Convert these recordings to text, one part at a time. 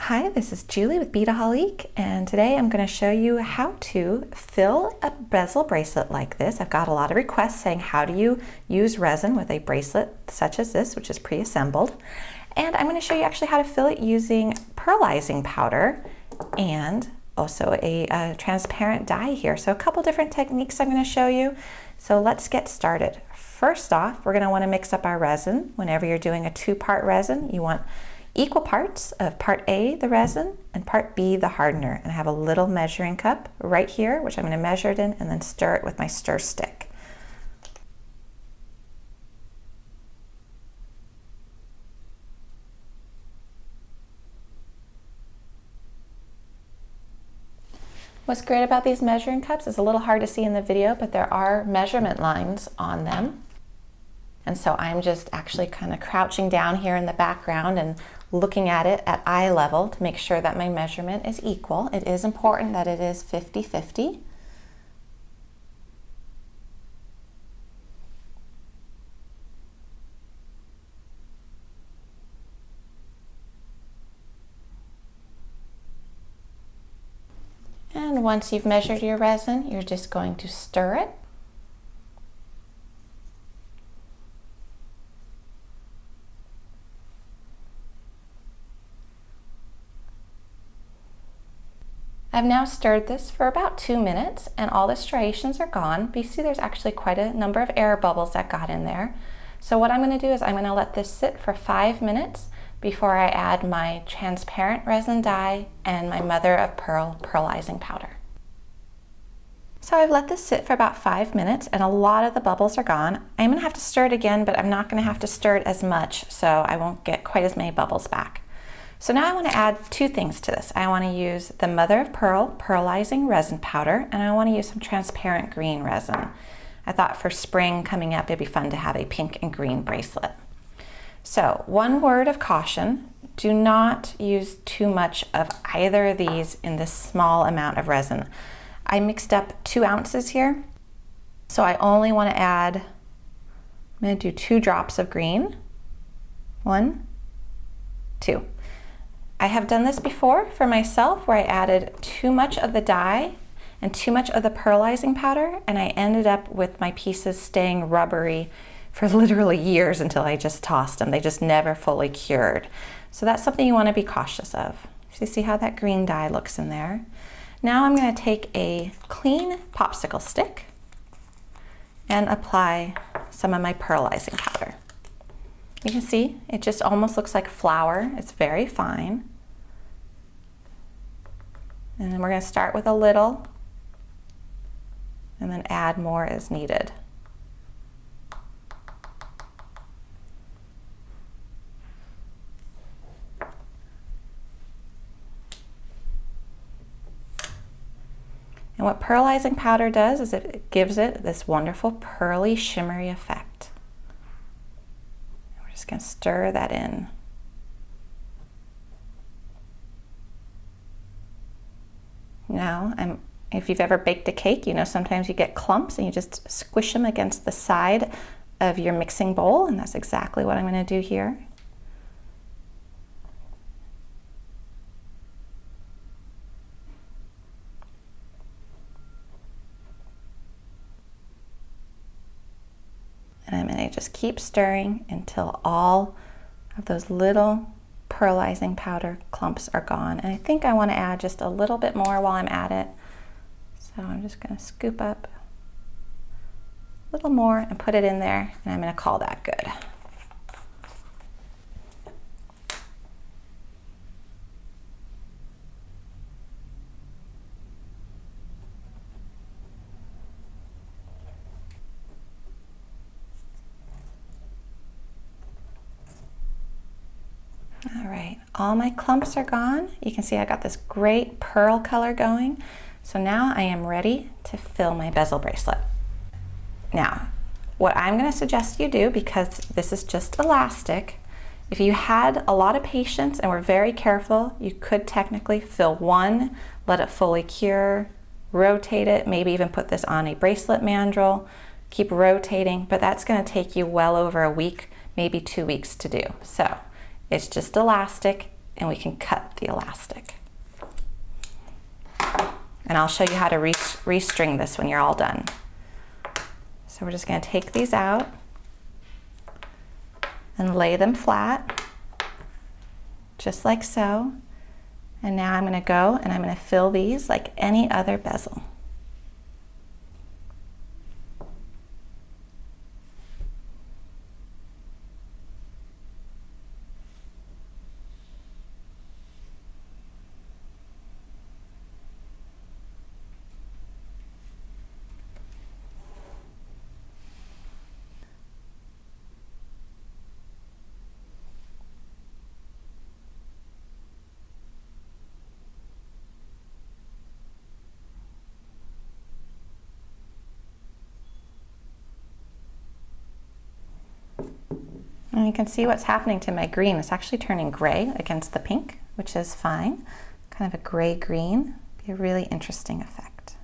Hi, this is Julie with Beadaholique, and today I'm going to show you how to fill a bezel bracelet like this. I've got a lot of requests saying how do you use resin with a bracelet such as this, which is pre-assembled. And I'm going to show you actually how to fill it using pearlizing powder and also a transparent dye here. So a couple different techniques I'm going to show you. So let's get started. First off, we're going to want to mix up our resin. Whenever you're doing a two-part resin, you want equal parts of part A, the resin, and part B, the hardener. And I have a little measuring cup right here, which I'm going to measure it in and then stir it with my stir stick. What's great about these measuring cups is a little hard to see in the video, but there are measurement lines on them. And so I'm just actually kind of crouching down here in the background and looking at it at eye level to make sure that my measurement is equal. It is important that it is 50-50. And once you've measured your resin, you're just going to stir it. I've now stirred this for about 2 minutes and all the striations are gone. But you see there's actually quite a number of air bubbles that got in there. So what I'm going to do is I'm going to let this sit for 5 minutes before I add my transparent resin dye and my mother of pearl pearlizing powder. So I've let this sit for about 5 minutes and a lot of the bubbles are gone. I'm going to have to stir it again, but I'm not going to have to stir it as much, so I won't get quite as many bubbles back. So now I want to add two things to this. I want to use the mother of pearl pearlizing resin powder, and I want to use some transparent green resin. I thought for spring coming up it'd be fun to have a pink and green bracelet. So one word of caution, do not use too much of either of these in this small amount of resin. I mixed up 2 ounces here, so I only want to add, I'm going to do 2 drops of green. 1, 2. I have done this before for myself where I added too much of the dye and too much of the pearlizing powder, and I ended up with my pieces staying rubbery for literally years until I just tossed them. They just never fully cured. So that's something you want to be cautious of. So you see how that green dye looks in there. Now I'm going to take a clean popsicle stick and apply some of my pearlizing powder. You can see it just almost looks like flour. It's very fine. And then we're going to start with a little and then add more as needed. And what pearlizing powder does is it gives it this wonderful pearly shimmery effect. Just going to stir that in. Now, if you've ever baked a cake, you know sometimes you get clumps and you just squish them against the side of your mixing bowl, and that's exactly what I'm going to do here. And I'm going to just keep stirring until all of those little pearlizing powder clumps are gone. And I think I want to add just a little bit more while I'm at it. So I'm just going to scoop up a little more and put it in there, and I'm going to call that good. All right, all my clumps are gone. You can see I got this great pearl color going. So now I am ready to fill my bezel bracelet. Now, what I'm going to suggest you do, because this is just elastic, if you had a lot of patience and were very careful, you could technically fill one, let it fully cure, rotate it, maybe even put this on a bracelet mandrel, keep rotating, but that's going to take you well over a week, maybe 2 weeks to do. So it's just elastic. and we can cut the elastic. And I'll show you how to restring this when you're all done. So we're just going to take these out and lay them flat, just like so. And now I'm going to go and I'm going to fill these like any other bezel. And you can see what's happening to my green. It's actually turning gray against the pink, which is fine. Kind of a gray-green, be a really interesting effect.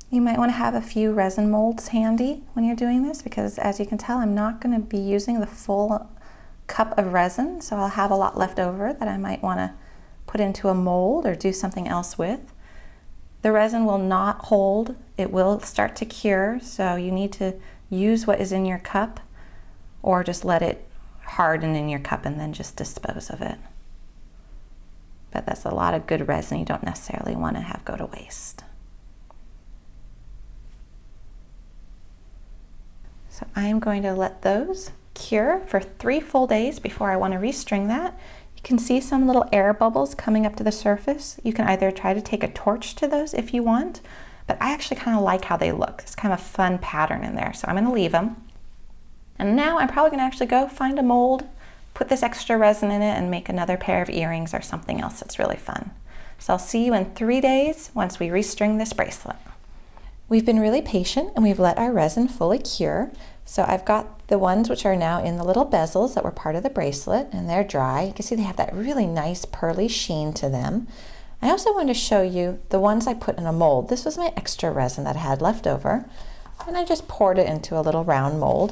You might want to have a few resin molds handy when you're doing this, because as you can tell, I'm not going to be using the full cup of resin, so I'll have a lot left over that I might want to put into a mold or do something else with. The resin will not hold, it will start to cure, so you need to use what is in your cup or just let it harden in your cup and then just dispose of it. But that's a lot of good resin you don't necessarily want to have go to waste. So I am going to let those cure for 3 full days before I want to restring that. You can see some little air bubbles coming up to the surface. You can either try to take a torch to those if you want, but I actually kind of like how they look. It's kind of a fun pattern in there, so I'm going to leave them. And now I'm probably going to actually go find a mold, put this extra resin in it, and make another pair of earrings or something else that's really fun. So I'll see you in 3 days once we restring this bracelet. We've been really patient and we've let our resin fully cure. So I've got the ones which are now in the little bezels that were part of the bracelet, and they're dry. You can see they have that really nice pearly sheen to them. I also wanted to show you the ones I put in a mold. This was my extra resin that I had left over, and I just poured it into a little round mold.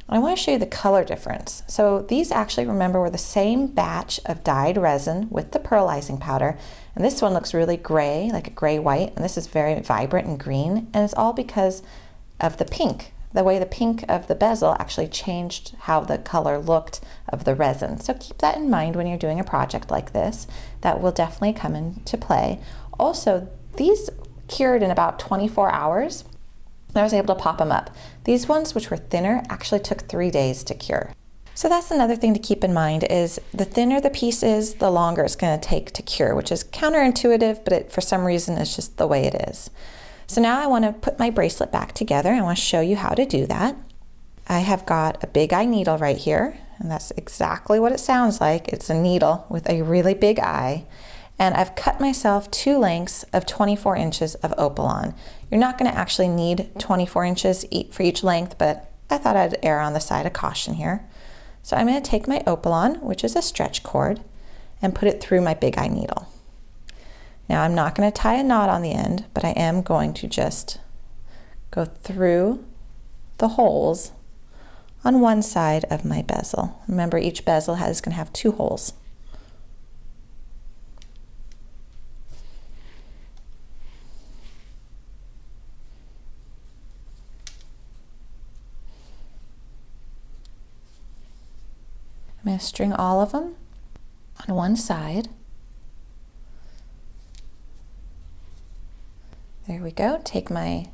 And I want to show you the color difference. So these actually, remember, were the same batch of dyed resin with the pearlizing powder, and this one looks really gray, like a gray-white, and this is very vibrant and green, and it's all because of the pink. The way the pink of the bezel actually changed how the color looked of the resin. So keep that in mind when you're doing a project like this. That will definitely come into play. Also, these cured in about 24 hours. I was able to pop them up. These ones, which were thinner, actually took 3 days to cure. So that's another thing to keep in mind, is the thinner the piece is, the longer it's going to take to cure, which is counterintuitive, but for some reason it's just the way it is. So now I want to put my bracelet back together. I want to show you how to do that. I have got a big eye needle right here, and that's exactly what it sounds like. It's a needle with a really big eye. And I've cut myself 2 lengths of 24 inches of Opelon. You're not going to actually need 24 inches for each length, but I thought I'd err on the side of caution here. So I'm going to take my Opelon, which is a stretch cord, and put it through my big eye needle. Now I'm not going to tie a knot on the end, but I am going to just go through the holes on one side of my bezel. Remember, each bezel is going to have 2 holes. I'm going to string all of them on one side. There we go. Take my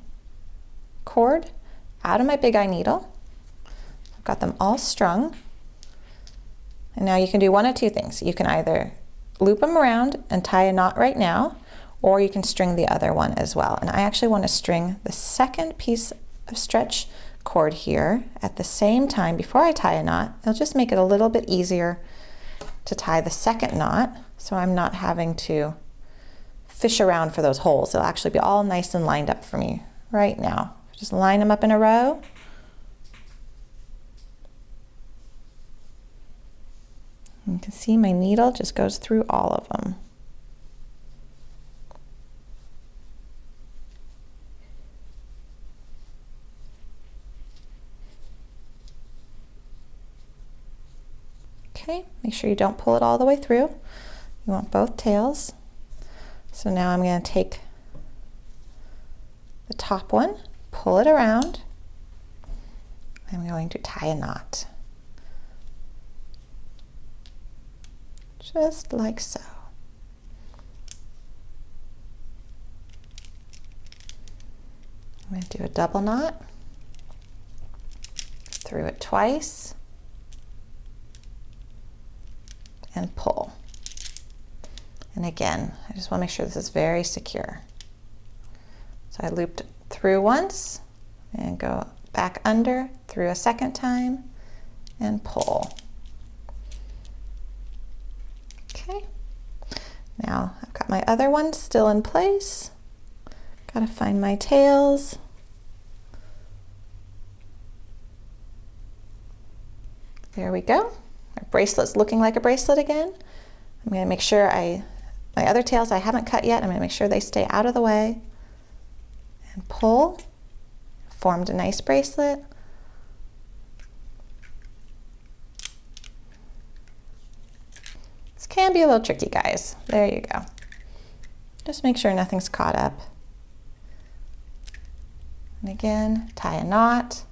cord out of my big eye needle. I've got them all strung. And now you can do one of 2 things. You can either loop them around and tie a knot right now, or you can string the other one as well. And I actually want to string the second piece of stretch cord here at the same time before I tie a knot. It'll just make it a little bit easier to tie the second knot, so I'm not having to fish around for those holes. It'll actually be all nice and lined up for me right now. Just line them up in a row. You can see my needle just goes through all of them. Okay, make sure you don't pull it all the way through. You want both tails. So now I'm going to take the top one, pull it around. I'm going to tie a knot. Just like so. I'm going to do a double knot, through it twice, and pull. And again, I just want to make sure this is very secure. So I looped through once and go back under, through a second time, and pull. Okay, now I've got my other one still in place. Gotta find my tails. There we go. Our bracelet's looking like a bracelet again. I'm gonna make sure my other tails I haven't cut yet, I'm gonna make sure they stay out of the way. And pull. Formed a nice bracelet. This can be a little tricky, guys. There you go. Just make sure nothing's caught up. And again, tie a knot.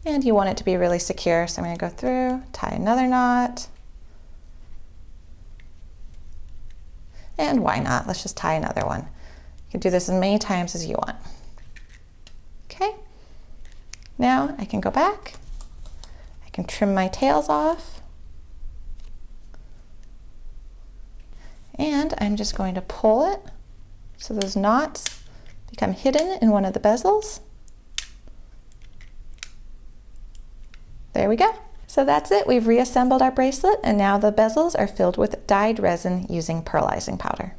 And you want it to be really secure, so I'm going to go through, tie another knot. And why not? Let's just tie another one. You can do this as many times as you want. Okay. Now I can go back. I can trim my tails off. And I'm just going to pull it so those knots become hidden in one of the bezels. There we go. So that's it. We've reassembled our bracelet, and now the bezels are filled with dyed resin using pearlizing powder.